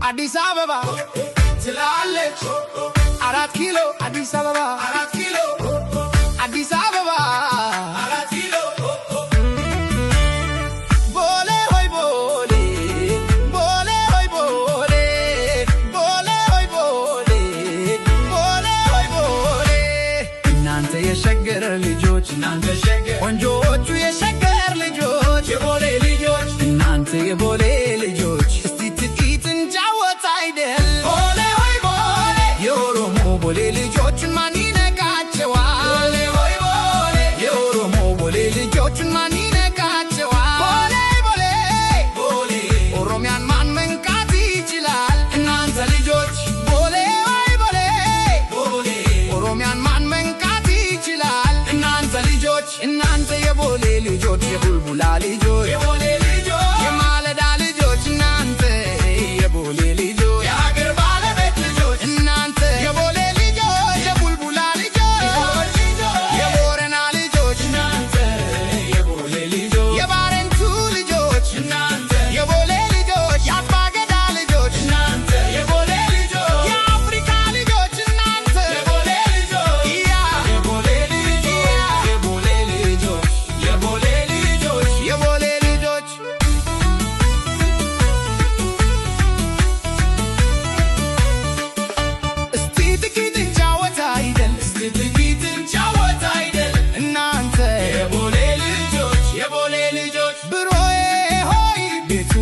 አዲስ አበባ ትላለች 4 ኪሎ አዲስ አበባ 4 ኪሎ አዲስ አበባ 4 ኪሎ ቦሌ ሆይ ቦሌ ቦሌ ሆይ ቦሌ ቦሌ ሆይ ቦሌ ቦሌ ሆይ ቦሌ እናንተ የሸገር ልጆች እናንተ ሸገር ቆንጆቹ የሸገር ልጆች የቦሌ ልጆች እናንተ የቦሌ ልጆች እስቲ ጥቂት እንጫወት አይደል ቦሌ ሆይ ቦሌ የኦሮሞ ቦሌ ልጆችን ማን ይነቃቸዋል ቦሌ ሆይ ቦሌ የኦሮሞ ቦሌ ልጆችን ማን ይነቃቸዋል ቦሌ ቦሌ ቦሌ ኦሮሚያን ማን መንካት ይችላል እናንተ ልጆች ቦሌ ሆይ ቦሌ ቦሌ ኦሮሚያን ማን መንካት ይችላል እናንተ ልጆች እናንተ የቦሌ ልጆች የቡልቡላ ልጆች የቦሌ ልጆች የማለዳ ልጆች እናንተ የቦሌ ልጆች የሀገር ባለቤት ልጆች እናንተ የቦሌ ልጆች የቡልቡላ ልጆች የቦረና ልጆች እናንተ የቦሌ ልጆች የባረንቱ ልጆች እናንተ የቦሌ ልጆች የአባገዳ ልጆች እናንተ የቦሌ ልጆች የአፍሪካ ልጆች እናንተ የቦሌ ልጆች የቦሌ ልጆች የቦሌ ልጆች የቦሌ ልጆች የቦሌ ልጆች እስቲ ጥቂት እንጫወት አይደል እስቲ ጥቂት እንጫወት አይደል እናንተ የቦሌ ልጆች የቦሌ ልጆች ብሮዬ ሆይ ቤቱ